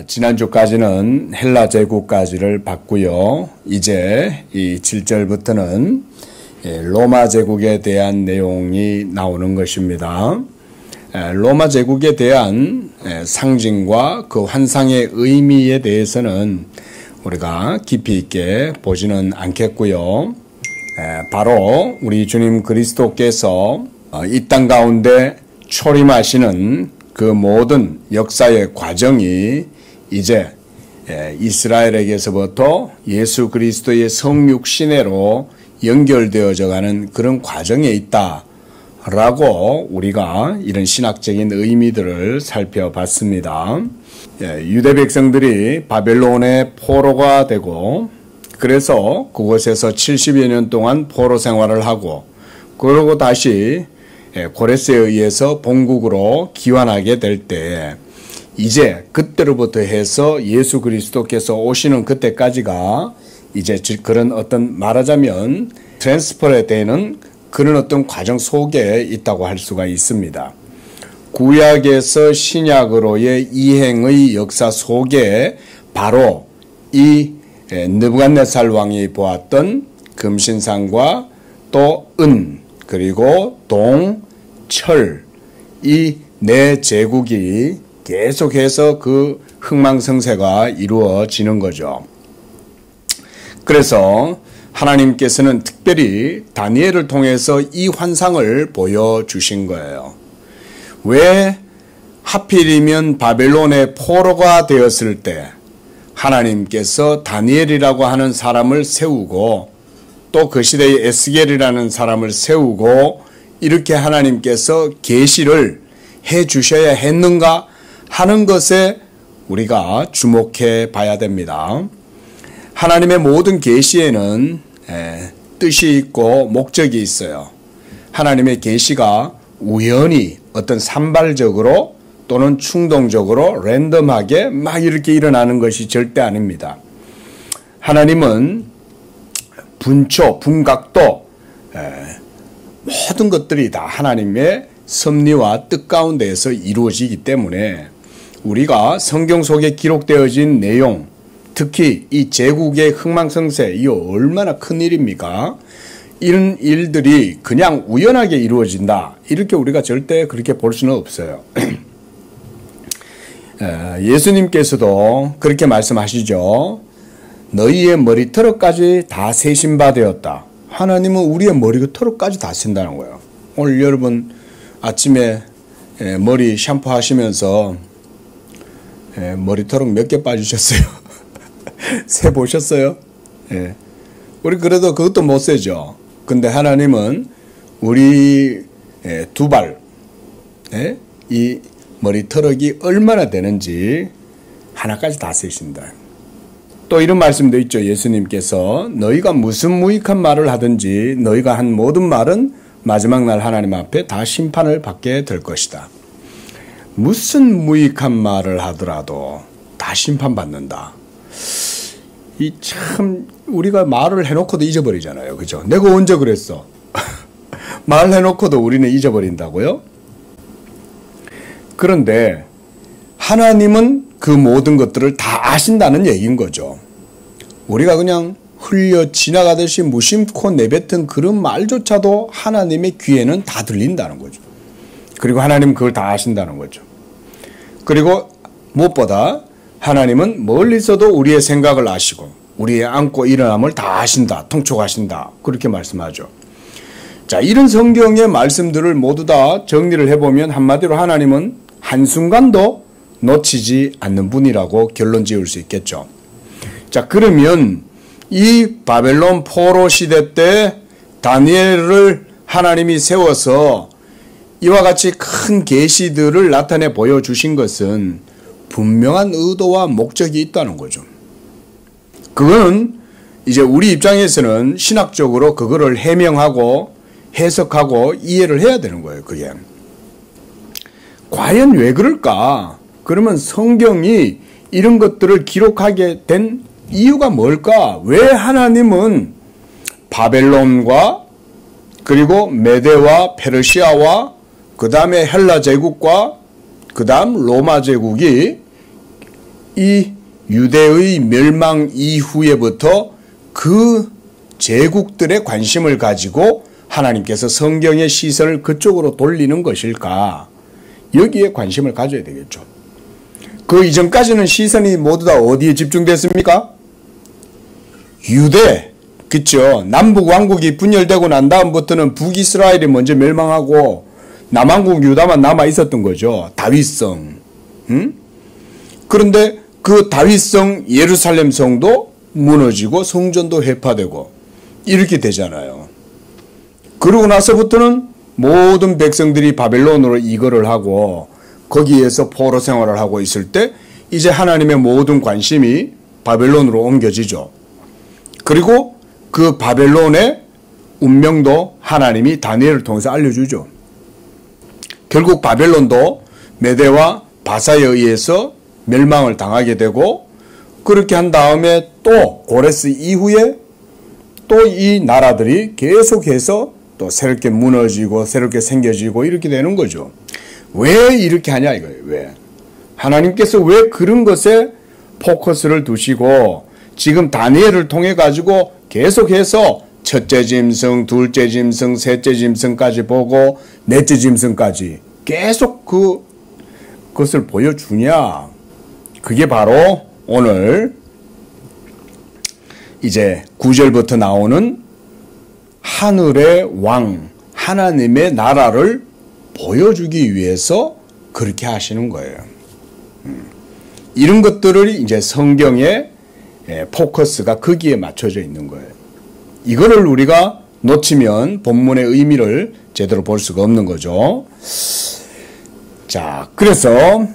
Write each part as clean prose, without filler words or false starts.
지난주까지는 헬라 제국까지를 봤고요. 이제 이 7절부터는 로마 제국에 대한 내용이 나오는 것입니다. 로마 제국에 대한 상징과 그 환상의 의미에 대해서는 우리가 깊이 있게 보지는 않겠고요. 바로 우리 주님 그리스도께서 이 땅 가운데 초림하시는 그 모든 역사의 과정이 이제 이스라엘에게서부터 예수 그리스도의 성육신회로 연결되어져 가는 그런 과정에 있다라고 우리가 이런 신학적인 의미들을 살펴봤습니다. 유대 백성들이 바벨론의 포로가 되고 그래서 그곳에서 70여 년 동안 포로 생활을 하고 그러고 다시 고레스에 의해서 본국으로 귀환하게 될 때 이제 그때로부터 해서 예수 그리스도께서 오시는 그때까지가 이제 그런 어떤 말하자면 트랜스퍼에 되는 그런 어떤 과정 속에 있다고 할 수가 있습니다. 구약에서 신약으로의 이행의 역사 속에 바로 이 느부갓네살 왕이 보았던 금신상과 또 은 그리고 동, 철 이 네 제국이 계속해서 그 흥망성쇠가 이루어지는 거죠. 그래서 하나님께서는 특별히 다니엘을 통해서 이 환상을 보여주신 거예요. 왜 하필이면 바벨론의 포로가 되었을 때 하나님께서 다니엘이라고 하는 사람을 세우고 또 그 시대의 에스겔이라는 사람을 세우고 이렇게 하나님께서 계시를 해 주셔야 했는가 하는 것에 우리가 주목해 봐야 됩니다. 하나님의 모든 계시에는 뜻이 있고 목적이 있어요. 하나님의 계시가 우연히 어떤 산발적으로 또는 충동적으로 랜덤하게 막 이렇게 일어나는 것이 절대 아닙니다. 하나님은 분초, 분각도 모든 것들이 다 하나님의 섭리와 뜻 가운데에서 이루어지기 때문에 우리가 성경 속에 기록되어진 내용, 특히 이 제국의 흥망성쇠, 이거 얼마나 큰 일입니까? 이런 일들이 그냥 우연하게 이루어진다. 이렇게 우리가 절대 그렇게 볼 수는 없어요. 예수님께서도 그렇게 말씀하시죠. 너희의 머리털까지 다 세신 바 되었다. 하나님은 우리의 머리털까지 다 쓴다는 거예요. 오늘 여러분 아침에 머리 샴푸 하시면서 머리털 몇 개 빠지셨어요? 세 보셨어요? 우리 그래도 그것도 못 세죠. 근데 하나님은 우리 두 발, 이 머리털이 얼마나 되는지 하나까지 다 세신다. 또 이런 말씀도 있죠. 예수님께서 너희가 무슨 무익한 말을 하든지 너희가 한 모든 말은 마지막 날 하나님 앞에 다 심판을 받게 될 것이다. 무슨 무익한 말을 하더라도 다 심판받는다. 이 참 우리가 말을 해놓고도 잊어버리잖아요. 그죠? 내가 언제 그랬어? 말해놓고도 우리는 잊어버린다고요? 그런데 하나님은 그 모든 것들을 다 아신다는 얘기인 거죠. 우리가 그냥 흘려 지나가듯이 무심코 내뱉은 그런 말조차도 하나님의 귀에는 다 들린다는 거죠. 그리고 하나님은 그걸 다 아신다는 거죠. 그리고 무엇보다 하나님은 멀리서도 우리의 생각을 아시고 우리의 앉고 일어남을 다 아신다, 통촉하신다. 그렇게 말씀하죠. 자, 이런 성경의 말씀들을 모두 다 정리를 해보면 한마디로 하나님은 한순간도 놓치지 않는 분이라고 결론 지을 수 있겠죠. 자, 그러면 이 바벨론 포로 시대 때 다니엘을 하나님이 세워서 이와 같이 큰 계시들을 나타내 보여주신 것은 분명한 의도와 목적이 있다는 거죠. 그거는 이제 우리 입장에서는 신학적으로 그거를 해명하고 해석하고 이해를 해야 되는 거예요. 그게. 과연 왜 그럴까? 그러면 성경이 이런 것들을 기록하게 된 이유가 뭘까? 왜 하나님은 바벨론과 그리고 메대와 페르시아와 그 다음에 헬라 제국과 그 다음 로마 제국이 이 유대의 멸망 이후에부터 그 제국들의 관심을 가지고 하나님께서 성경의 시선을 그쪽으로 돌리는 것일까? 여기에 관심을 가져야 되겠죠. 그 이전까지는 시선이 모두 다 어디에 집중됐습니까? 유대, 그쵸? 남북 왕국이 분열되고 난 다음부터는 북이스라엘이 먼저 멸망하고 남왕국 유다만 남아 있었던 거죠. 다윗성. 그런데 그 다윗성 예루살렘 성도 무너지고 성전도 회파되고 이렇게 되잖아요. 그러고 나서부터는 모든 백성들이 바벨론으로 이거를 하고 거기에서 포로 생활을 하고 있을 때 이제 하나님의 모든 관심이 바벨론으로 옮겨지죠. 그리고 그 바벨론의 운명도 하나님이 다니엘을 통해서 알려주죠. 결국 바벨론도 메대와 바사에 의해서 멸망을 당하게 되고 그렇게 한 다음에 또 고레스 이후에 또 이 나라들이 계속해서 또 새롭게 무너지고 새롭게 생겨지고 이렇게 되는 거죠. 왜 이렇게 하냐 이거예요. 왜? 하나님께서 왜 그런 것에 포커스를 두시고 지금 다니엘을 통해 가지고 계속해서 첫째 짐승, 둘째 짐승, 셋째 짐승까지 보고 넷째 짐승까지 계속 그것을 보여주냐? 그게 바로 오늘 이제 9절부터 나오는 하늘의 왕, 하나님의 나라를 보여주기 위해서 그렇게 하시는 거예요. 이런 것들을 이제 성경의 포커스가 거기에 맞춰져 있는 거예요. 이거를 우리가 놓치면 본문의 의미를 제대로 볼 수가 없는 거죠. 자, 그래서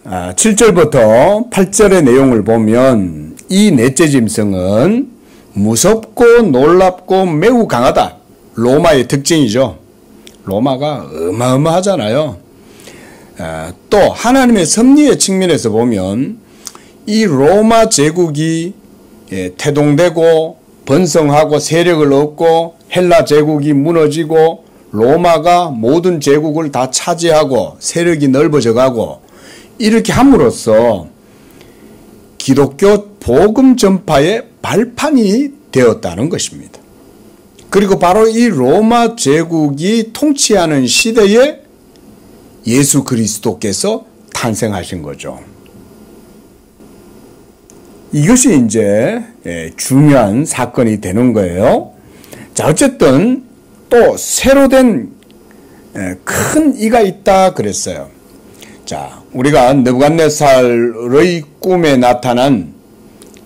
7절부터 8절의 내용을 보면 이 넷째 짐승은 무섭고 놀랍고 매우 강하다. 로마의 특징이죠. 로마가 어마어마하잖아요. 또 하나님의 섭리의 측면에서 보면 이 로마 제국이 태동되고 번성하고 세력을 얻고 헬라 제국이 무너지고 로마가 모든 제국을 다 차지하고 세력이 넓어져 가고 이렇게 함으로써 기독교 복음 전파의 발판이 되었다는 것입니다. 그리고 바로 이 로마 제국이 통치하는 시대에 예수 그리스도께서 탄생하신 거죠. 이것이 이제 중요한 사건이 되는 거예요. 자, 어쨌든 또 새로 된 큰 이가 있다 그랬어요. 자, 우리가 느부갓네살의 꿈에 나타난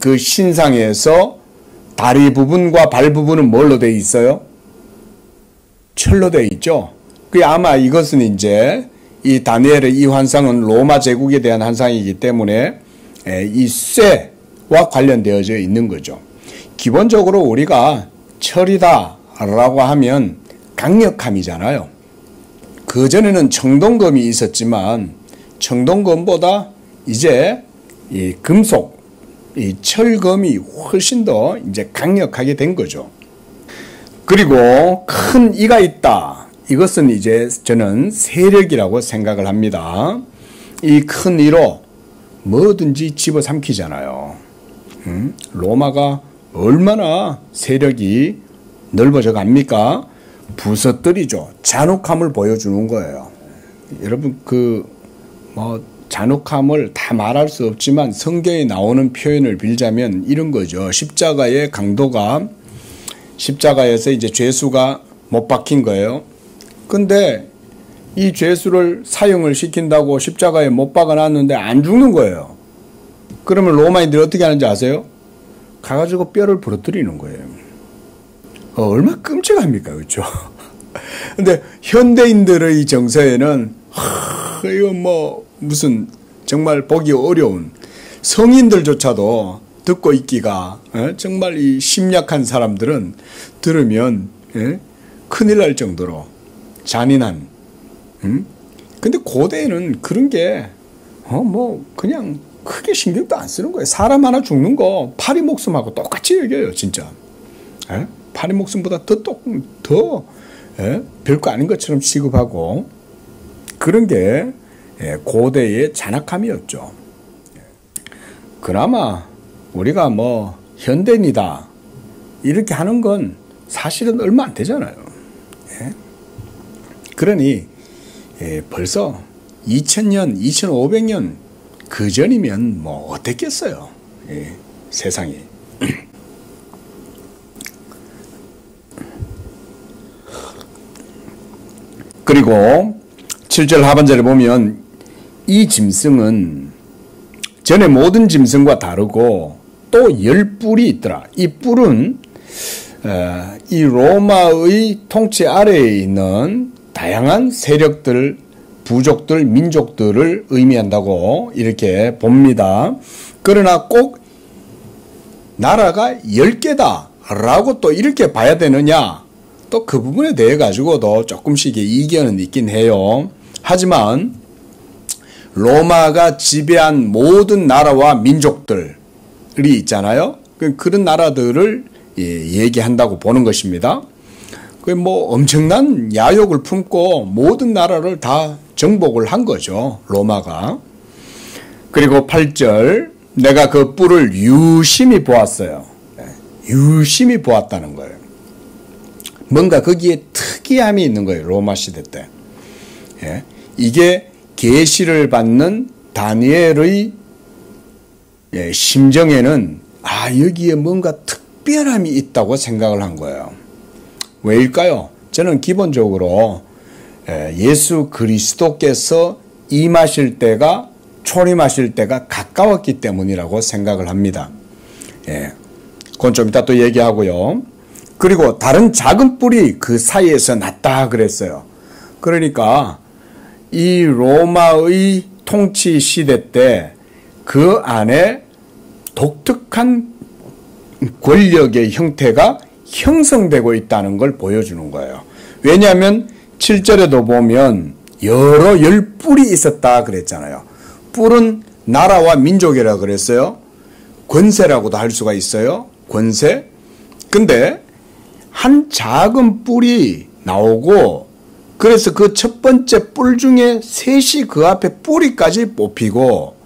그 신상에서 다리 부분과 발 부분은 뭘로 되어 있어요? 철로 되어 있죠. 그 아마 이것은 이제 이 다니엘의 이 환상은 로마 제국에 대한 환상이기 때문에 이 쇠와 관련되어져 있는 거죠. 기본적으로 우리가 철이다라고 하면 강력함이잖아요. 그전에는 청동검이 있었지만 청동검보다 이제 이 금속, 이 철검이 훨씬 더 이제 강력하게 된 거죠. 그리고 큰 이가 있다. 이것은 이제 저는 세력이라고 생각을 합니다. 이 큰 이로 뭐든지 집어삼키잖아요. 로마가 얼마나 세력이 넓어져 갑니까? 부서뜨리죠. 잔혹함을 보여주는 거예요. 여러분 잔혹함을 다 말할 수 없지만 성경에 나오는 표현을 빌자면 이런 거죠. 십자가의 강도가 십자가에서 이제 죄수가 못 박힌 거예요. 근데 이 죄수를 사형을 시킨다고 십자가에 못 박아놨는데 안 죽는 거예요. 그러면 로마인들이 어떻게 하는지 아세요? 가가지고 뼈를 부러뜨리는 거예요. 얼마나 끔찍합니까? 그렇죠? 근데 현대인들의 정서에는 이거 무슨 정말 보기 어려운 성인들조차도 듣고 있기가 정말 이 심약한 사람들은 들으면 큰일 날 정도로 잔인한. 근데 고대에는 그런 게 그냥 크게 신경도 안 쓰는 거예요. 사람 하나 죽는 거 파리 목숨하고 똑같이 여겨요, 진짜. 파리 목숨보다 더 별거 아닌 것처럼 취급하고 그런 게 고대의 잔악함이었죠. 그나마 우리가 뭐 현대인이다 이렇게 하는 건 사실은 얼마 안 되잖아요. 예? 그러니 벌써 2000년, 2500년 그 전이면 뭐 어땠겠어요. 예, 세상이. 그리고 7절 하반절에 보면 이 짐승은 전에 모든 짐승과 다르고 또 10뿔이 있더라. 이 뿔은 이 로마의 통치 아래에 있는 다양한 세력들, 부족들, 민족들을 의미한다고 이렇게 봅니다. 그러나 꼭 나라가 10개다 라고 또 이렇게 봐야 되느냐? 또 그 부분에 대해 가지고도 조금씩의 이견은 있긴 해요. 하지만 로마가 지배한 모든 나라와 민족들이 있잖아요. 그런 나라들을 얘기한다고 보는 것입니다. 뭐 엄청난 야욕을 품고 모든 나라를 다 정복을 한 거죠. 로마가. 그리고 8절 내가 그 뿔을 유심히 보았어요. 유심히 보았다는 거예요. 뭔가 거기에 특이함이 있는 거예요. 로마 시대 때. 예. 이게 계시를 받는 다니엘의 심정에는 여기에 뭔가 특별함이 있다고 생각을 한 거예요. 왜일까요? 저는 기본적으로 예수 그리스도께서 임하실 때가 초림하실 때가 가까웠기 때문이라고 생각을 합니다. 예. 그건 좀 이따 또 얘기하고요. 그리고 다른 작은 뿔이 그 사이에서 났다 그랬어요. 그러니까 이 로마의 통치 시대 때 그 안에 독특한 권력의 형태가 형성되고 있다는 걸 보여주는 거예요. 왜냐하면 7절에도 보면 여러 10뿔이 있었다 그랬잖아요. 뿔은 나라와 민족이라 그랬어요. 권세라고도 할 수가 있어요. 권세. 근데 한 작은 뿔이 나오고 그래서 그 첫 번째 뿔 중에 셋이 그 앞에 뿌리까지 뽑히고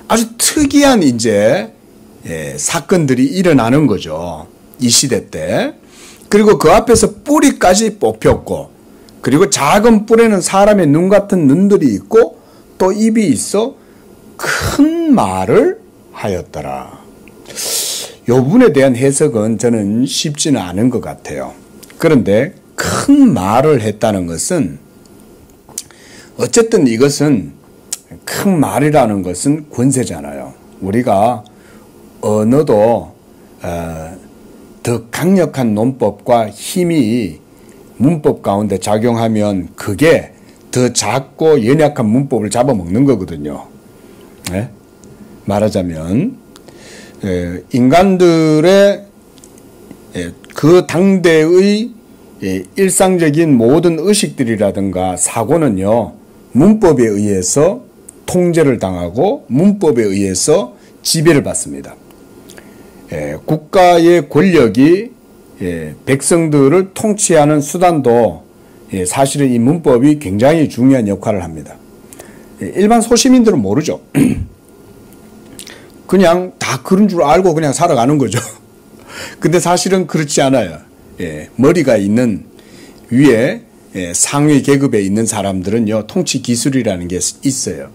아주 특이한 이제 사건들이 일어나는 거죠. 이 시대 때. 그리고 그 앞에서 뿌리까지 뽑혔고 그리고 작은 뿔에는 사람의 눈 같은 눈들이 있고 또 입이 있어 큰 말을 하였더라. 이 부분에 대한 해석은 저는 쉽지는 않은 것 같아요. 그런데 큰 말을 했다는 것은 어쨌든 이것은 큰 말이라는 것은 권세잖아요. 우리가 언어도 더 강력한 논법과 힘이 문법 가운데 작용하면 그게 더 작고 연약한 문법을 잡아먹는 거거든요. 네? 말하자면 인간들의 그 당대의 일상적인 모든 의식들이라든가 사고는요, 문법에 의해서 통제를 당하고 문법에 의해서 지배를 받습니다. 국가의 권력이 백성들을 통치하는 수단도 사실은 이 문법이 굉장히 중요한 역할을 합니다. 일반 소시민들은 모르죠. 그냥 다 그런 줄 알고 그냥 살아가는 거죠. 근데 사실은 그렇지 않아요. 머리가 있는 위에 상위 계급에 있는 사람들은요, 통치 기술이라는 게 있어요.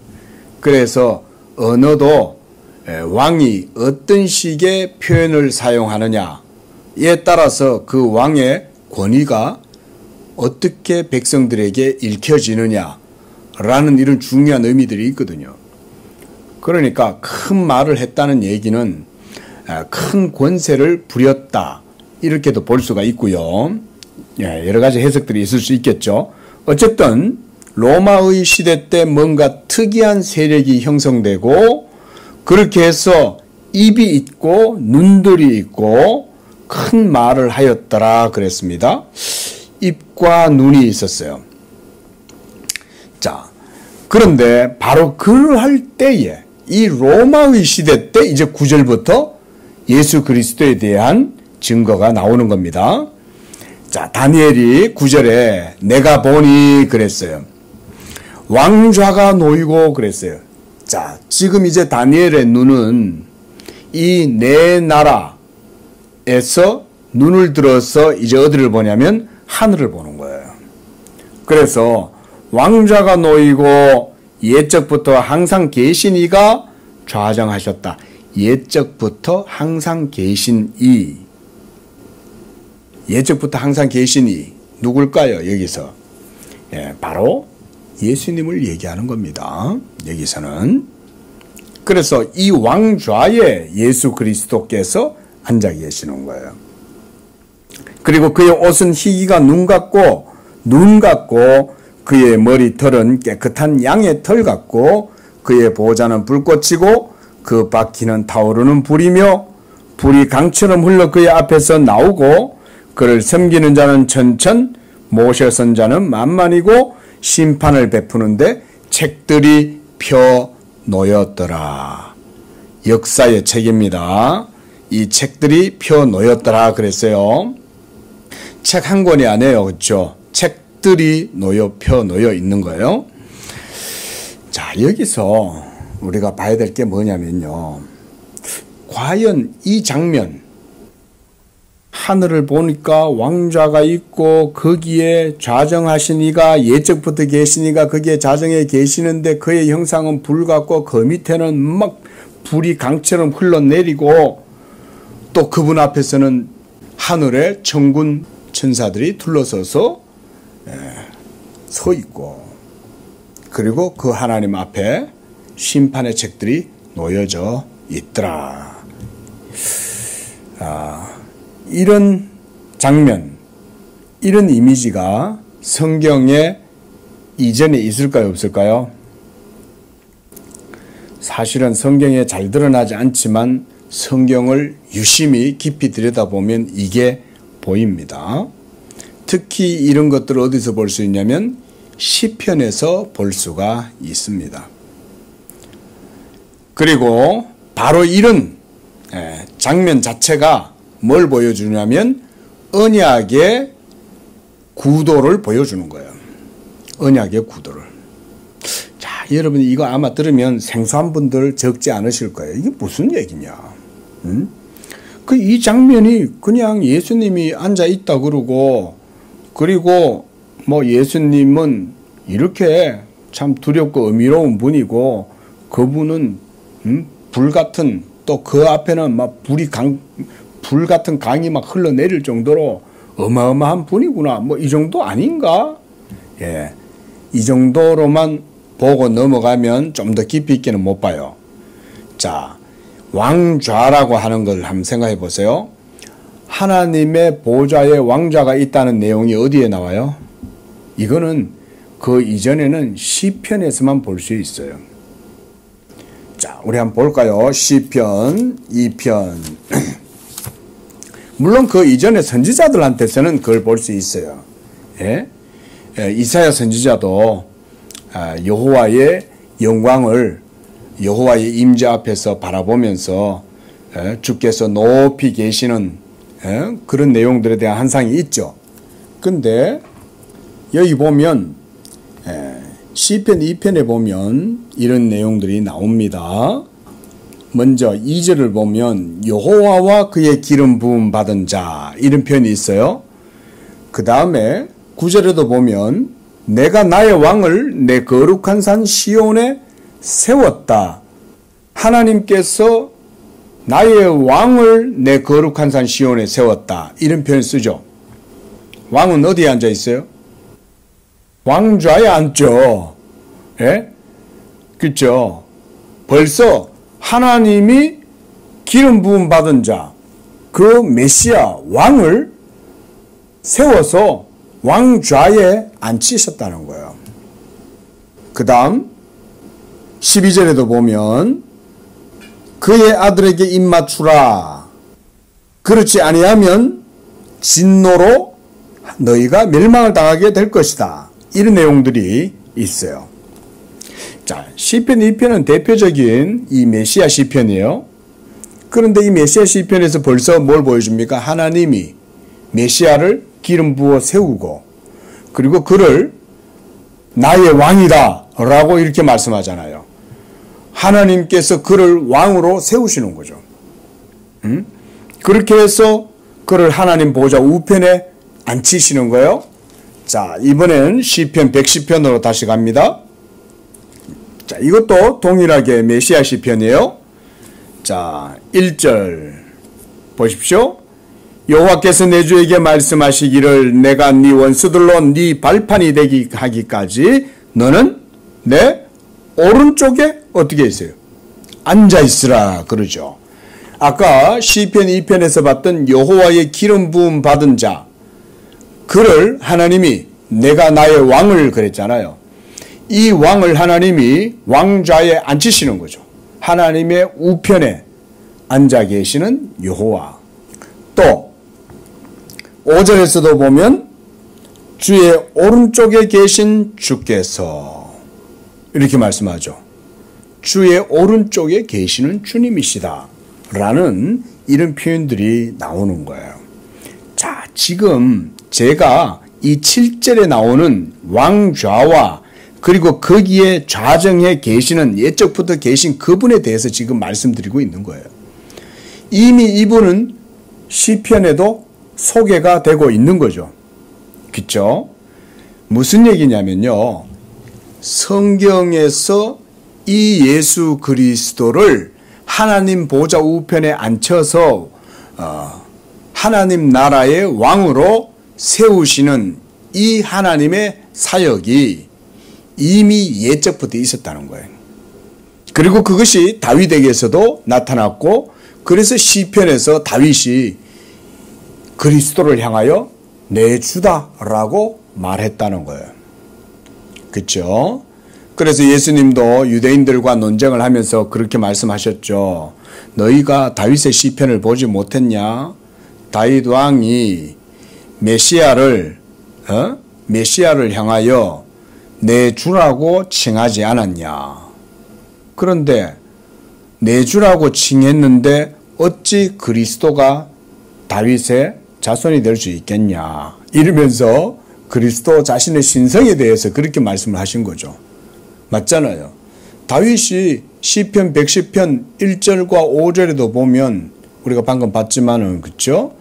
그래서 언어도 왕이 어떤 식의 표현을 사용하느냐에 따라서 그 왕의 권위가 어떻게 백성들에게 읽혀지느냐라는 이런 중요한 의미들이 있거든요. 그러니까 큰 말을 했다는 얘기는 큰 권세를 부렸다 이렇게도 볼 수가 있고요. 여러 가지 해석들이 있을 수 있겠죠. 어쨌든 로마의 시대 때 뭔가 특이한 세력이 형성되고 그렇게 해서 입이 있고 눈들이 있고 큰 말을 하였더라 그랬습니다. 입과 눈이 있었어요. 자, 그런데 바로 그럴 때에 이 로마의 시대 때 이제 9절부터 예수 그리스도에 대한 증거가 나오는 겁니다. 자, 다니엘이 9절에 내가 보니 그랬어요. 왕좌가 놓이고 그랬어요. 자, 지금 이제 다니엘의 눈은 이 내 나라에서 눈을 들어서 이제 어디를 보냐면 하늘을 보는 거예요. 그래서 왕좌가 놓이고 옛적부터 항상 계신 이가 좌정하셨다. 옛적부터 항상 계신 이. 옛적부터 항상 계신 이. 누굴까요? 여기서. 바로 예수님을 얘기하는 겁니다. 여기서는. 그래서 이 왕좌에 예수 그리스도께서 앉아 계시는 거예요. 그리고 그의 옷은 희기가 눈 같고 그의 머리털은 깨끗한 양의 털 같고 그의 보좌는 불꽃이고 그 바퀴는 타오르는 불이며 불이 강처럼 흘러 그의 앞에서 나오고 그를 섬기는 자는 천천 모셔 선 자는 만만이고 심판을 베푸는데 책들이 펴 놓였더라. 역사의 책입니다. 이 책들이 펴 놓였더라 그랬어요. 책 한 권이 아니에요. 그렇죠? 책들이 펴 놓여 있는 거예요. 자, 여기서 우리가 봐야 될 게 뭐냐면요. 과연 이 장면, 하늘을 보니까 왕좌가 있고 거기에 좌정하신 이가 예적부터 계신 이가 거기에 좌정해 계시는데 그의 형상은 불 같고 그 밑에는 막 불이 강처럼 흘러내리고 또 그분 앞에서는 하늘에 천군 천사들이 둘러서서 서 있고 그리고 그 하나님 앞에 심판의 책들이 놓여져 있더라. 이런 장면, 이런 이미지가 성경에 이전에 있을까요, 없을까요? 사실은 성경에 잘 드러나지 않지만 성경을 유심히 깊이 들여다보면 이게 보입니다. 특히 이런 것들을 어디서 볼 수 있냐면 시편에서 볼 수가 있습니다. 그리고 바로 이런 장면 자체가 뭘 보여주냐면 언약의 구도를 보여주는 거예요. 언약의 구도를. 자, 여러분 이거 아마 들으면 생소한 분들 적지 않으실 거예요. 이게 무슨 얘기냐? 이 장면이 그냥 예수님이 앉아 있다 그러고 그리고 뭐 예수님은 이렇게 참 두렵고 의미로운 분이고 그분은 불 같은 또 그 앞에는 막 불 같은 강이 막 흘러내릴 정도로 어마어마한 분이구나. 뭐 이 정도 아닌가? 예. 이 정도로만 보고 넘어가면 좀 더 깊이 있게는 못 봐요. 자, 왕좌라고 하는 걸 한번 생각해 보세요. 하나님의 보좌에 왕좌가 있다는 내용이 어디에 나와요? 이거는 그 이전에는 시편에서만 볼 수 있어요. 자, 우리 한번 볼까요? 시편 2편. 물론 그 이전에 선지자들한테서는 그걸 볼 수 있어요. 예? 이사야 선지자도 여호와의 영광을 여호와의 임재 앞에서 바라보면서 주께서 높이 계시는 그런 내용들에 대한 환상이 있죠. 근데 여기 보면 시편 2편에 보면 이런 내용들이 나옵니다. 먼저 2절을 보면 여호와와 그의 기름 부음 받은 자 이런 표현이 있어요. 그 다음에 9절에도 보면 내가 나의 왕을 내 거룩한 산 시온에 세웠다. 하나님께서 나의 왕을 내 거룩한 산 시온에 세웠다. 이런 표현 쓰죠. 왕은 어디에 앉아 있어요? 왕좌에 앉죠. 예? 그렇죠. 벌써 하나님이 기름 부음 받은 자, 그 메시아 왕을 세워서 왕좌에 앉히셨다는 거예요. 그 다음 12절에도 보면 그의 아들에게 입맞추라. 그렇지 아니하면 진노로 너희가 멸망을 당하게 될 것이다. 이런 내용들이 있어요. 자, 시편 2편은 대표적인 이 메시아 시편이에요. 그런데 이 메시아 시편에서 벌써 뭘 보여줍니까? 하나님이 메시아를 기름 부어 세우고 그리고 그를 나의 왕이다 라고 이렇게 말씀하잖아요. 하나님께서 그를 왕으로 세우시는 거죠. 그렇게 해서 그를 하나님 보좌 우편에 앉히시는 거예요. 자, 이번엔 시편 110편으로 다시 갑니다. 자, 이것도 동일하게 메시아 시편이에요. 자, 1절 보십시오. 여호와께서 내 주에게 말씀하시기를 내가 네 원수들로 네 발판이 되기 하기까지 너는 내 오른쪽에 어떻게 있어요? 앉아 있으라 그러죠. 아까 시편 2편에서 봤던 여호와의 기름 부음 받은 자, 그를 하나님이 내가 나의 왕을 그랬잖아요. 이 왕을 하나님이 왕좌에 앉히시는 거죠. 하나님의 우편에 앉아 계시는 여호와. 또 5절에서도 보면 주의 오른쪽에 계신 주께서 이렇게 말씀하죠. 주의 오른쪽에 계시는 주님이시다 라는 이런 표현들이 나오는 거예요. 자, 지금 제가 이 7절에 나오는 왕좌와 그리고 거기에 좌정에 계시는 예적부터 계신 그분에 대해서 지금 말씀드리고 있는 거예요. 이미 이분은 시편에도 소개가 되고 있는 거죠. 그렇죠? 무슨 얘기냐면요. 성경에서 이 예수 그리스도를 하나님 보좌 우편에 앉혀서 하나님 나라의 왕으로 세우시는 이 하나님의 사역이 이미 예적부터 있었다는 거예요. 그리고 그것이 다윗에게서도 나타났고, 그래서 시편에서 다윗이 그리스도를 향하여 내 주다라고 말했다는 거예요. 그렇죠? 그래서 예수님도 유대인들과 논쟁을 하면서 그렇게 말씀하셨죠. 너희가 다윗의 시편을 보지 못했냐? 다윗 왕이 메시아를 향하여 내 주라고 칭하지 않았냐? 그런데 내 주라고 칭했는데 어찌 그리스도가 다윗의 자손이 될 수 있겠냐? 이러면서 그리스도 자신의 신성에 대해서 그렇게 말씀을 하신 거죠. 맞잖아요. 다윗이 시편 110편 1절과 5절에도 보면 우리가 방금 봤지만은, 그렇죠?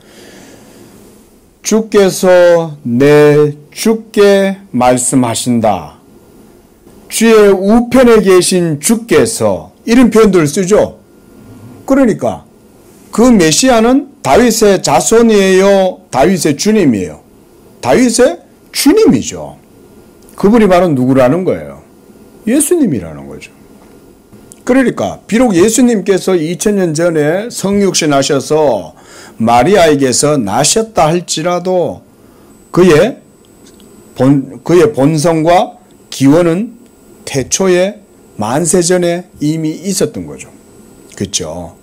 주께서 내 주께 말씀하신다. 주의 우편에 계신 주께서, 이런 표현들을 쓰죠. 그러니까 그 메시아는 다윗의 자손이에요? 다윗의 주님이에요? 다윗의 주님이죠. 그분이 바로 누구라는 거예요? 예수님이라는 거죠. 그러니까 비록 예수님께서 2000년 전에 성육신 하셔서 마리아에게서 나셨다 할지라도 그의 본성과 기원은 태초에 만세전에 이미 있었던 거죠. 그렇죠?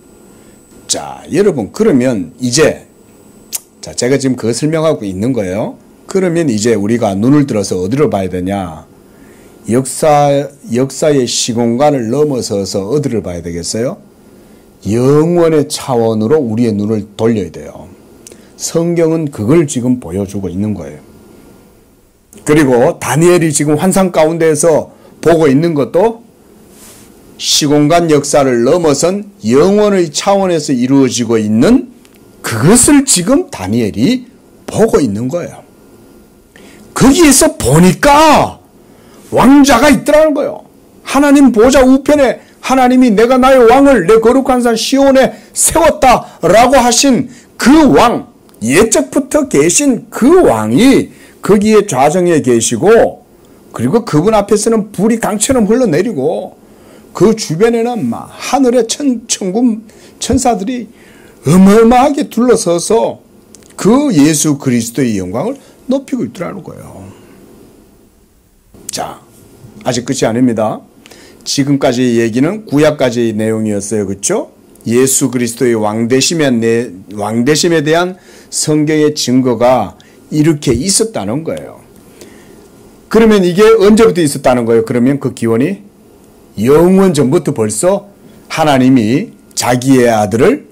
자, 여러분, 그러면 이제 제가 지금 그거 설명하고 있는 거예요. 그러면 이제 우리가 눈을 들어서 어디로 봐야 되냐? 역사의 시공간을 넘어서서 어디를 봐야 되겠어요? 영원의 차원으로 우리의 눈을 돌려야 돼요. 성경은 그걸 지금 보여주고 있는 거예요. 그리고 다니엘이 지금 환상 가운데에서 보고 있는 것도 시공간 역사를 넘어선 영원의 차원에서 이루어지고 있는 그것을 지금 다니엘이 보고 있는 거예요. 거기에서 보니까 왕자가 있더라는 거예요. 하나님 보좌 우편에 하나님이 내가 나의 왕을 내 거룩한 산 시온에 세웠다라고 하신 그 왕, 예적부터 계신 그 왕이 거기에 좌정에 계시고, 그리고 그분 앞에서는 불이 강처럼 흘러내리고 그 주변에는 막 하늘의 천군 천사들이 어마어마하게 둘러서서 그 예수 그리스도의 영광을 높이고 있더라는 거예요. 자, 아직 끝이 아닙니다. 지금까지 얘기는 구약까지의 내용이었어요. 그렇죠? 예수 그리스도의 왕되심에 대한 성경의 증거가 이렇게 있었다는 거예요. 그러면 이게 언제부터 있었다는 거예요? 그러면 그 기원이 영원 전부터 벌써 하나님이 자기의 아들을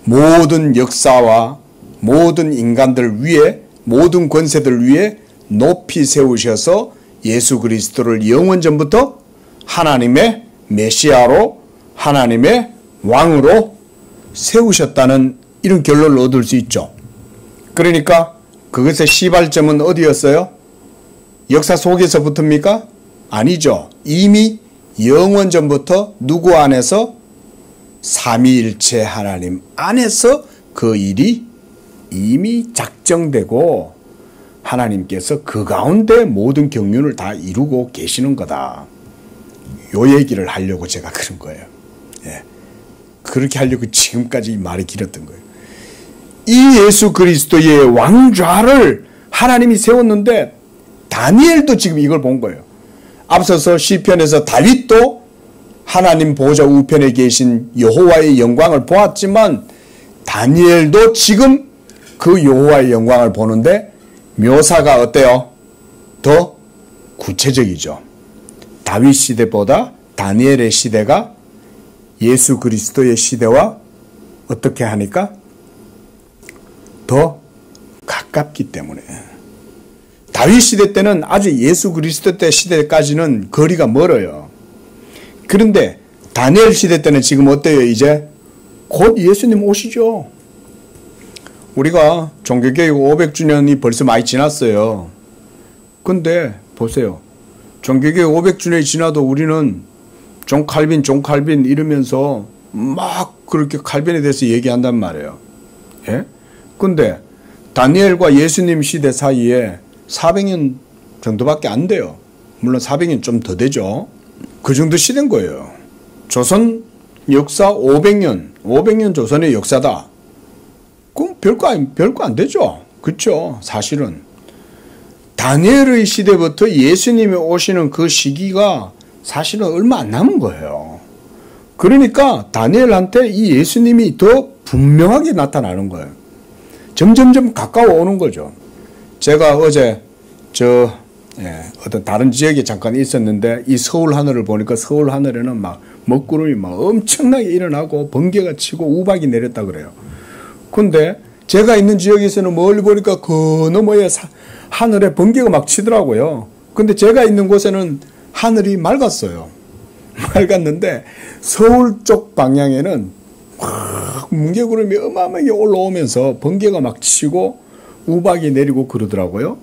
모든 역사와 모든 인간들 위에, 모든 권세들 위에 높이 세우셔서 예수 그리스도를 영원 전부터 하나님의 메시아로, 하나님의 왕으로 세우셨다는 이런 결론을 얻을 수 있죠. 그러니까 그것의 시발점은 어디였어요? 역사 속에서부터입니까? 아니죠. 이미 영원 전부터 누구 안에서? 삼위일체 하나님 안에서 그 일이 이미 작정되고 하나님께서 그 가운데 모든 경륜을 다 이루고 계시는 거다. 요 얘기를 하려고 제가 그런 거예요. 예. 그렇게 하려고 지금까지 말이 길었던 거예요. 이 예수 그리스도의 왕좌를 하나님이 세웠는데 다니엘도 지금 이걸 본 거예요. 앞서서 시편에서 다윗도 하나님 보좌 우편에 계신 여호와의 영광을 보았지만 다니엘도 지금 그 여호와의 영광을 보는데 묘사가 어때요? 더 구체적이죠. 다윗 시대보다 다니엘의 시대가 예수 그리스도의 시대와 어떻게 하니까? 더 가깝기 때문에. 다윗 시대 때는 아직 예수 그리스도 때 시대까지는 거리가 멀어요. 그런데 다니엘 시대 때는 지금 어때요? 이제 곧 예수님 오시죠. 우리가 종교개혁 500주년이 벌써 많이 지났어요. 근데 보세요. 종교개혁 500주년이 지나도 우리는 존 칼빈 이러면서 막 그렇게 칼빈에 대해서 얘기한단 말이에요. 예? 근데 다니엘과 예수님 시대 사이에 400년 정도밖에 안 돼요. 물론 400년 좀 더 되죠. 그 정도 시대인 거예요. 조선 역사 500년 조선의 역사다. 그럼 별거 안 되죠. 그렇죠. 사실은 다니엘의 시대부터 예수님이 오시는 그 시기가 사실은 얼마 안 남은 거예요. 그러니까 다니엘한테 이 예수님이 더 분명하게 나타나는 거예요. 점점점 가까워 오는 거죠. 제가 어제 어떤 다른 지역에 잠깐 있었는데 이 서울 하늘을 보니까 서울 하늘에는 막 먹구름이 막 엄청나게 일어나고 번개가 치고 우박이 내렸다 그래요. 근데 제가 있는 지역에서는 멀리 보니까 그 너머에 하늘에 번개가 막 치더라고요. 근데 제가 있는 곳에는 하늘이 맑았어요. 맑았는데 서울 쪽 방향에는 뭉게구름이 어마어마하게 올라오면서 번개가 막 치고 우박이 내리고 그러더라고요.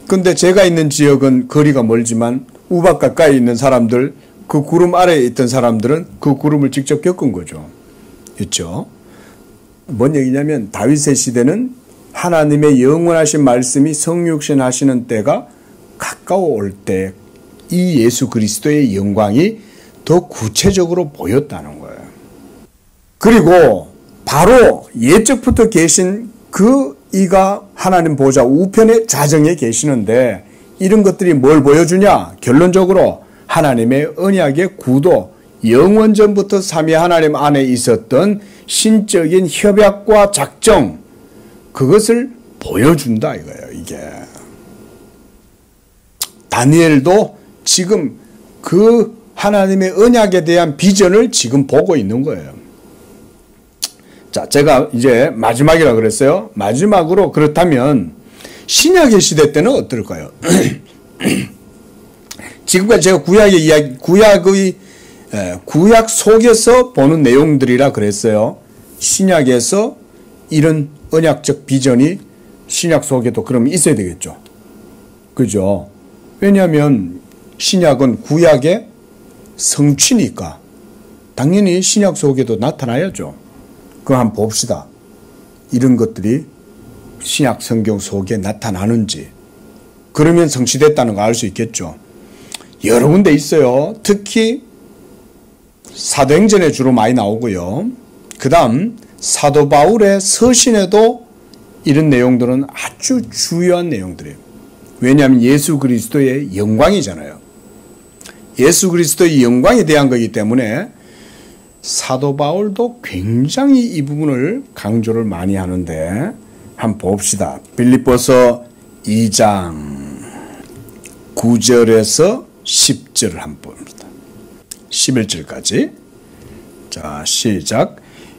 근데 제가 있는 지역은 거리가 멀지만 우박 가까이 있는 사람들, 그 구름 아래에 있던 사람들은 그 구름을 직접 겪은 거죠. 그렇죠? 뭔 얘기냐면 다윗의 시대는 하나님의 영원하신 말씀이 성육신 하시는 때가 가까워 올 때 이 예수 그리스도의 영광이 더 구체적으로 보였다는 거예요. 그리고 바로 예적부터 계신 그 이가 하나님 보좌 우편의 자정에 계시는데 이런 것들이 뭘 보여주냐? 결론적으로 하나님의 언약의 구도, 영원전부터 삼위 하나님 안에 있었던 신적인 협약과 작정, 그것을 보여준다 이거예요. 이게 다니엘도 지금 그 하나님의 언약에 대한 비전을 지금 보고 있는 거예요. 자, 제가 이제 마지막이라 그랬어요. 마지막으로 그렇다면 신약의 시대 때는 어떨까요? 지금까지 제가 구약 속에서 보는 내용들이라 그랬어요. 신약에서 이런 언약적 비전이 신약 속에도 그럼 있어야 되겠죠. 그죠? 왜냐하면 신약은 구약의 성취니까 당연히 신약 속에도 나타나야죠. 그럼 한번 봅시다. 이런 것들이 신약 성경 속에 나타나는지. 그러면 성취됐다는 거 알 수 있겠죠. 여러 군데 있어요. 특히 사도행전에 주로 많이 나오고요. 그 다음 사도 바울의 서신에도 이런 내용들은 아주 중요한 내용들이에요. 왜냐하면 예수 그리스도의 영광이잖아요. 예수 그리스도의 영광에 대한 거기 때문에 사도 바울도 굉장히 이 부분을 강조를 많이 하는데 한번 봅시다. 빌립보서 2장 9절에서 10절을 한번 봅니다. 11절까지. 자, 시작.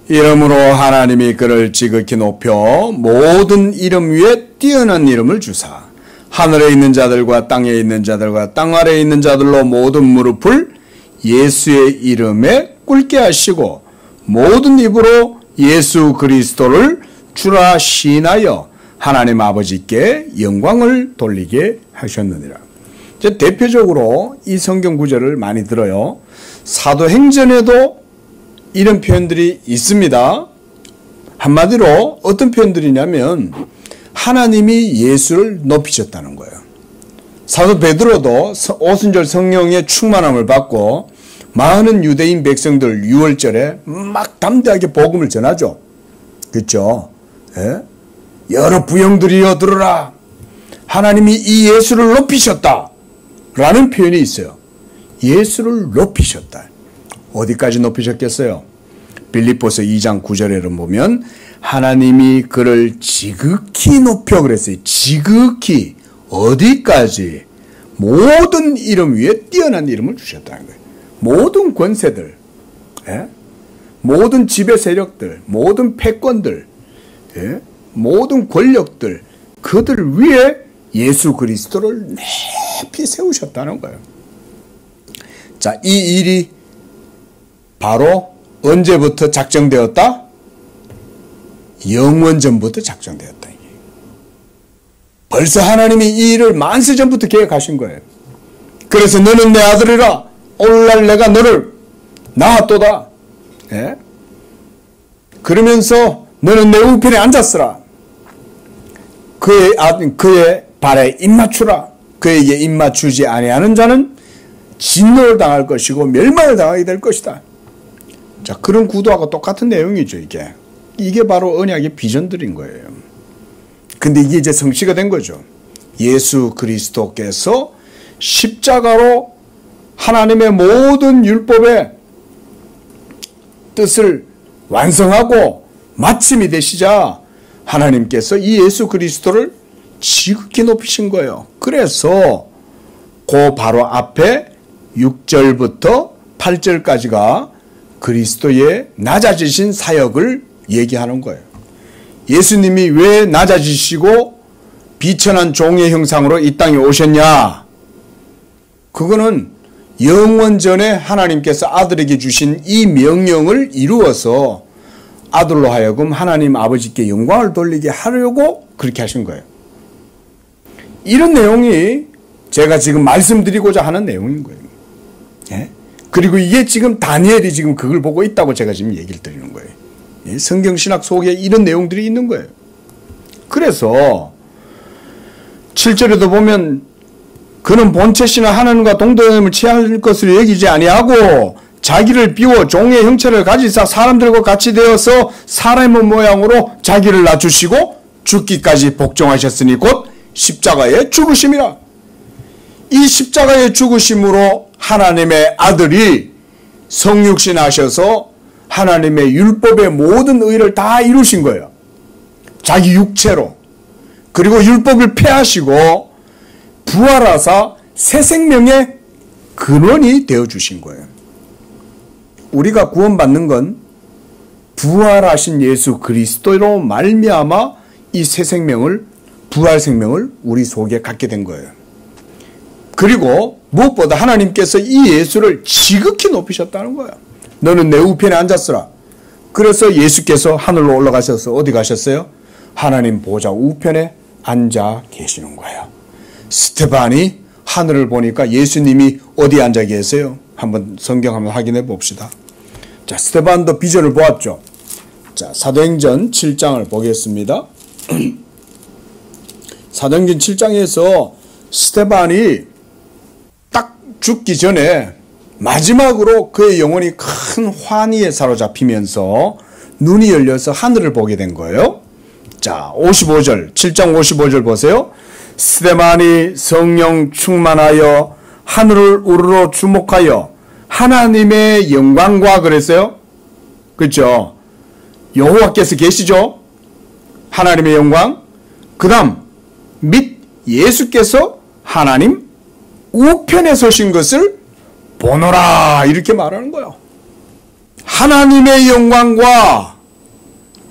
이름으로 하나님이 그를 지극히 높여 모든 이름 위에 뛰어난 이름을 주사 하늘에 있는 자들과 땅에 있는 자들과 땅 아래에 있는 자들로 모든 무릎을 예수의 이름에 꿇게 하시고 모든 입으로 예수 그리스도를 주라 시인하여 하나님 아버지께 영광을 돌리게 하셨느니라. 대표적으로 이 성경 구절을 많이 들어요. 사도행전에도 이런 표현들이 있습니다. 한마디로 어떤 표현들이냐면 하나님이 예수를 높이셨다는 거예요. 사도 베드로도 오순절 성령의 충만함을 받고 많은 유대인 백성들 6월절에 막 담대하게 복음을 전하죠. 그렇죠? 예? 여러 부형들이여 들으라. 하나님이 이 예수를 높이셨다. 라는 표현이 있어요. 예수를 높이셨다. 어디까지 높이셨겠어요? 빌립보서 2장 9절에는 보면 하나님이 그를 지극히 높여 그랬어요. 지극히. 어디까지? 모든 이름 위에 뛰어난 이름을 주셨다는 거예요. 모든 권세들, 예? 모든 지배 세력들, 모든 패권들, 예? 모든 권력들, 그들 위에 예수 그리스도를 높이 세우셨다는 거예요. 자, 이 일이 바로 언제부터 작정되었다? 영원전부터 작정되었다. 벌써 하나님이 이 일을 만세 전부터 계획하신 거예요. 그래서 너는 내 아들이라 오늘날 내가 너를 낳았도다. 예? 그러면서 너는 내 우편에 앉았으라. 그의 발에 입맞추라. 그에게 입맞추지 아니하는 자는 진노를 당할 것이고 멸망을 당하게 될 것이다. 자, 그런 구도하고 똑같은 내용이죠. 이게 바로 언약의 비전들인 거예요. 근데 이게 이제 성취가 된 거죠. 예수 그리스도께서 십자가로 하나님의 모든 율법의 뜻을 완성하고 마침이 되시자 하나님께서 이 예수 그리스도를 지극히 높이신 거예요. 그래서 그 바로 앞에 6절부터 8절까지가 그리스도의 낮아지신 사역을 얘기하는 거예요. 예수님이 왜 낮아지시고 비천한 종의 형상으로 이 땅에 오셨냐? 그거는 영원전에 하나님께서 아들에게 주신 이 명령을 이루어서 아들로 하여금 하나님 아버지께 영광을 돌리게 하려고 그렇게 하신 거예요. 이런 내용이 제가 지금 말씀드리고자 하는 내용인 거예요. 예? 그리고 이게 지금 다니엘이 지금 그걸 보고 있다고 제가 지금 얘기를 드리는 거예요. 예? 성경신학 속에 이런 내용들이 있는 거예요. 그래서 7절에도 보면 그는 본체시나 하나님과 동등함을 취할 것을 여기지 아니하고 자기를 비워 종의 형체를 가지사 사람들과 같이 되어서 사람의 모양으로 자기를 낮추시고 죽기까지 복종하셨으니 곧 십자가의 죽으심이라. 이 십자가의 죽으심으로 하나님의 아들이 성육신 하셔서 하나님의 율법의 모든 의를 다 이루신 거예요. 자기 육체로. 그리고 율법을 폐하시고 부활하사 새 생명의 근원이 되어주신 거예요. 우리가 구원받는 건 부활하신 예수 그리스도로 말미암아 이 새 생명을, 부활 생명을 우리 속에 갖게 된 거예요. 그리고 무엇보다 하나님께서 이 예수를 지극히 높이셨다는 거예요. 너는 내 우편에 앉았으라. 그래서 예수께서 하늘로 올라가셔서 어디 가셨어요? 하나님 보좌 우편에 앉아 계시는 거예요. 스테반이 하늘을 보니까 예수님이 어디 앉아 계세요? 한번 성경 한번 확인해 봅시다. 자, 스테반도 비전을 보았죠. 자, 사도행전 7장을 보겠습니다. 사도행전 7장에서 스테반이 딱 죽기 전에 마지막으로 그의 영혼이 큰 환희에 사로잡히면서 눈이 열려서 하늘을 보게 된 거예요. 자, 55절, 7장 55절 보세요. 스테반이 성령 충만하여 하늘을 우러러 주목하여 하나님의 영광과 그랬어요. 그렇죠? 여호와께서 계시죠? 하나님의 영광. 그 다음 및 예수께서 하나님 우편에 서신 것을 보노라 이렇게 말하는 거예요. 하나님의 영광과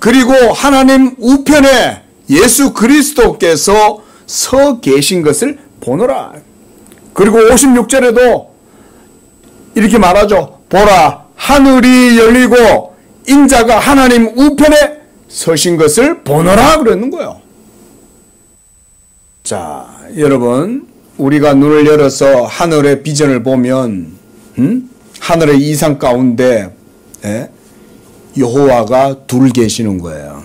그리고 하나님 우편에 예수 그리스도께서 서 계신 것을 보노라. 그리고 56절에도 이렇게 말하죠. 보라, 하늘이 열리고 인자가 하나님 우편에 서신 것을 보노라 그러는 거예요. 자, 여러분, 우리가 눈을 열어서 하늘의 비전을 보면 하늘의 이상 가운데 여호와가 둘 계시는 거예요.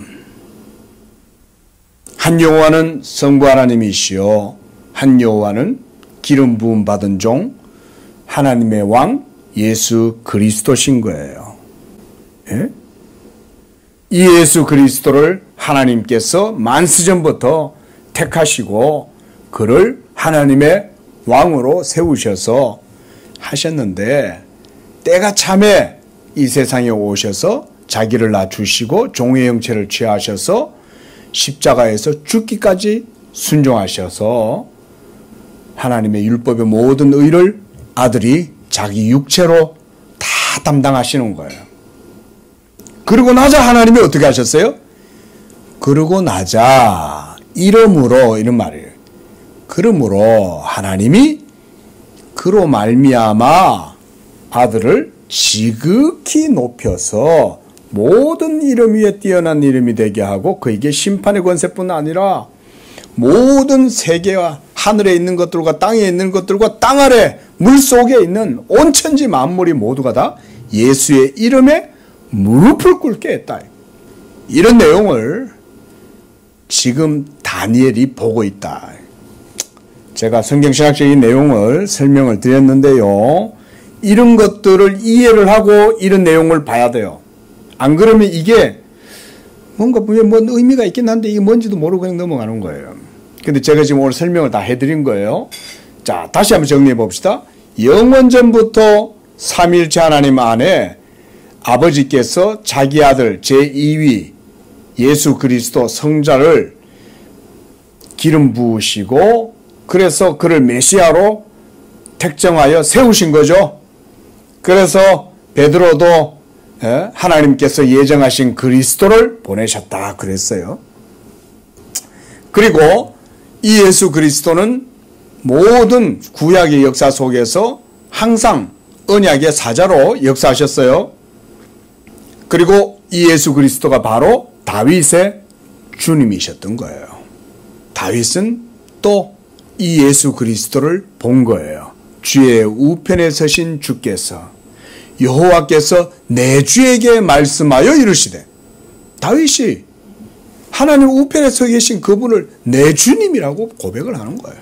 한 여호와는 성부 하나님이시요, 한 여호와는 기름 부음 받은 종 하나님의 왕 예수 그리스도신 거예요. 예? 이 예수 그리스도를 하나님께서 만세전부터 택하시고 그를 하나님의 왕으로 세우셔서 하셨는데, 때가 참에 이 세상에 오셔서 자기를 낮추시고 종의 형체를 취하셔서 십자가에서 죽기까지 순종하셔서 하나님의 율법의 모든 의를 아들이 자기 육체로 다 담당하시는 거예요. 그러고 나자 하나님이 어떻게 하셨어요? 그러고 나자 이름으로, 이런 말이에요. 그러므로 하나님이 그로 말미암아 아들을 지극히 높여서 모든 이름 위에 뛰어난 이름이 되게 하고 그에게 심판의 권세뿐 아니라 모든 세계와 하늘에 있는 것들과 땅에 있는 것들과 땅 아래 물속에 있는 온 천지 만물이 모두가 다 예수의 이름에 무릎을 꿇게 했다. 이런 내용을 지금 다니엘이 보고 있다. 제가 성경신학적인 내용을 설명을 드렸는데요. 이런 것들을 이해를 하고 이런 내용을 봐야 돼요. 안 그러면 이게 뭔가 분명히 뭔 의미가 있긴 한데 이게 뭔지도 모르고 그냥 넘어가는 거예요. 근데 제가 지금 오늘 설명을 다 해드린 거예요. 자, 다시 한번 정리해 봅시다. 영원전부터 삼위일체 하나님 안에 아버지께서 자기 아들 제2위 예수 그리스도 성자를 기름 부으시고 그래서 그를 메시아로 택정하여 세우신 거죠. 그래서 베드로도 하나님께서 예정하신 그리스도를 보내셨다 그랬어요. 그리고 이 예수 그리스도는 모든 구약의 역사 속에서 항상 언약의 사자로 역사하셨어요. 그리고 이 예수 그리스도가 바로 다윗의 주님이셨던 거예요. 다윗은 또 이 예수 그리스도를 본 거예요. 주의 우편에 서신 주께서 여호와께서 내 주에게 말씀하여 이르시되, 다윗이 하나님 우편에 서 계신 그분을 내 주님이라고 고백을 하는 거예요.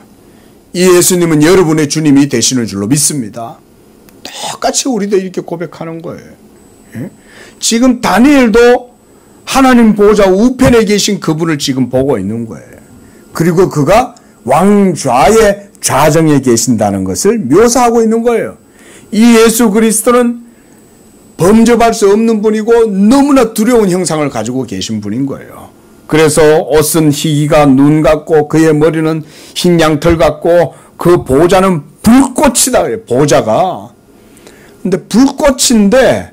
이 예수님은 여러분의 주님이 되시는 줄로 믿습니다. 똑같이 우리도 이렇게 고백하는 거예요. 지금 다니엘도 하나님 보호자 우편에 계신 그분을 지금 보고 있는 거예요. 그리고 그가 왕좌의 좌정에 계신다는 것을 묘사하고 있는 거예요. 이 예수 그리스도는 범접할 수 없는 분이고 너무나 두려운 형상을 가지고 계신 분인 거예요. 그래서 옷은 희기가 눈 같고 그의 머리는 흰 양털 같고 그 보좌는 불꽃이다 그래요. 보좌가. 근데 불꽃인데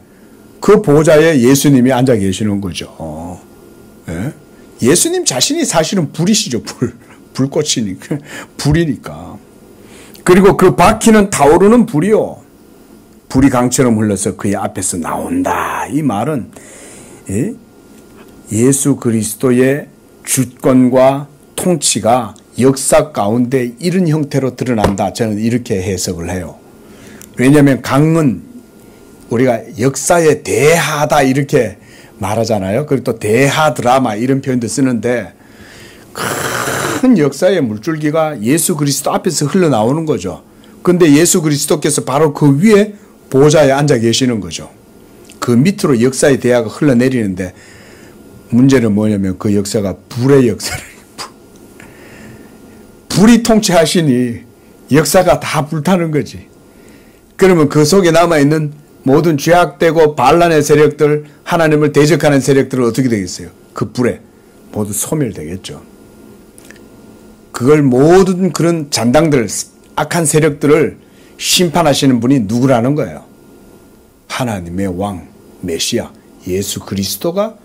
그 보좌에 예수님이 앉아 계시는 거죠. 예? 예수님 자신이 사실은 불이시죠. 불꽃이니까. 불이니까. 그리고 그 박히는 타오르는 불이요. 불이 강처럼 흘러서 그의 앞에서 나온다. 이 말은 예수 그리스도의 주권과 통치가 역사 가운데 이런 형태로 드러난다. 저는 이렇게 해석을 해요. 왜냐하면 강은 우리가 역사의 대하다 이렇게 말하잖아요. 그리고 또 대하 드라마 이런 표현도 쓰는데 큰 역사의 물줄기가 예수 그리스도 앞에서 흘러나오는 거죠. 근데 예수 그리스도께서 바로 그 위에 보좌에 앉아 계시는 거죠. 그 밑으로 역사의 대하가 흘러내리는데 문제는 뭐냐면 그 역사가 불의 역사를 불이 통치하시니 역사가 다 불타는 거지. 그러면 그 속에 남아있는 모든 죄악되고 반란의 세력들, 하나님을 대적하는 세력들은 어떻게 되겠어요? 그 불에 모두 소멸되겠죠. 그걸 모든 그런 잔당들, 악한 세력들을 심판하시는 분이 누구라는 거예요? 하나님의 왕, 메시아, 예수 그리스도가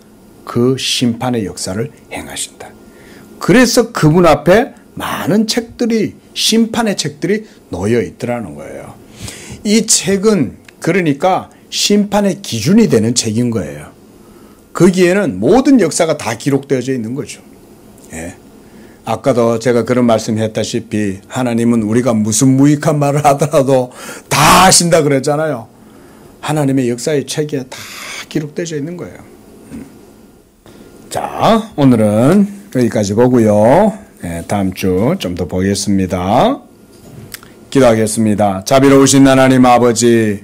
그 심판의 역사를 행하신다. 그래서 그분 앞에 많은 책들이, 심판의 책들이 놓여 있더라는 거예요. 이 책은 그러니까 심판의 기준이 되는 책인 거예요. 거기에는 모든 역사가 다 기록되어져 있는 거죠. 예. 아까도 제가 그런 말씀했다시피 하나님은 우리가 무슨 무익한 말을 하더라도 다 아신다 그랬잖아요. 하나님의 역사의 책에 다 기록되어져 있는 거예요. 자, 오늘은 여기까지 보고요. 네, 다음 주 좀 더 보겠습니다. 기도하겠습니다. 자비로우신 하나님 아버지,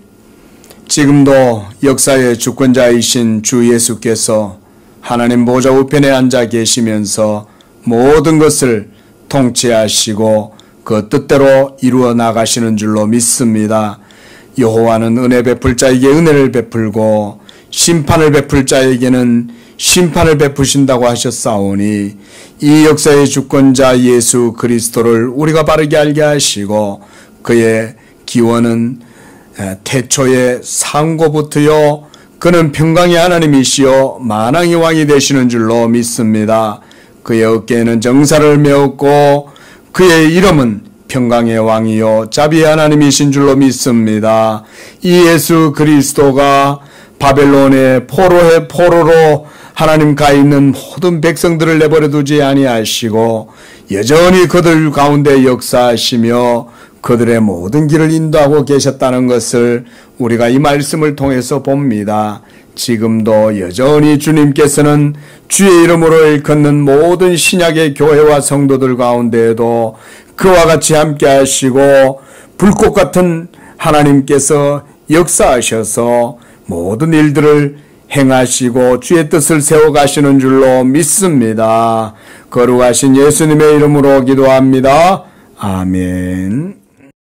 지금도 역사의 주권자이신 주 예수께서 하나님 보좌 우편에 앉아 계시면서 모든 것을 통치하시고 그 뜻대로 이루어 나가시는 줄로 믿습니다. 여호와는 은혜 베풀 자에게 은혜를 베풀고 심판을 베풀 자에게는 심판을 베푸신다고 하셨사오니 이 역사의 주권자 예수 그리스도를 우리가 바르게 알게 하시고 그의 기원은 태초의 상고부터요 그는 평강의 하나님이시요 만왕의 왕이 되시는 줄로 믿습니다. 그의 어깨에는 정사를 메었고 그의 이름은 평강의 왕이요 자비의 하나님이신 줄로 믿습니다. 이 예수 그리스도가 바벨론의 포로의 포로로 하나님 가 있는 모든 백성들을 내버려 두지 아니하시고 여전히 그들 가운데 역사하시며 그들의 모든 길을 인도하고 계셨다는 것을 우리가 이 말씀을 통해서 봅니다. 지금도 여전히 주님께서는 주의 이름으로 일컫는 모든 신약의 교회와 성도들 가운데에도 그와 같이 함께 하시고 불꽃 같은 하나님께서 역사하셔서 모든 일들을 행하시고 주의 뜻을 세워가시는 줄로 믿습니다. 거룩하신 예수님의 이름으로 기도합니다. 아멘.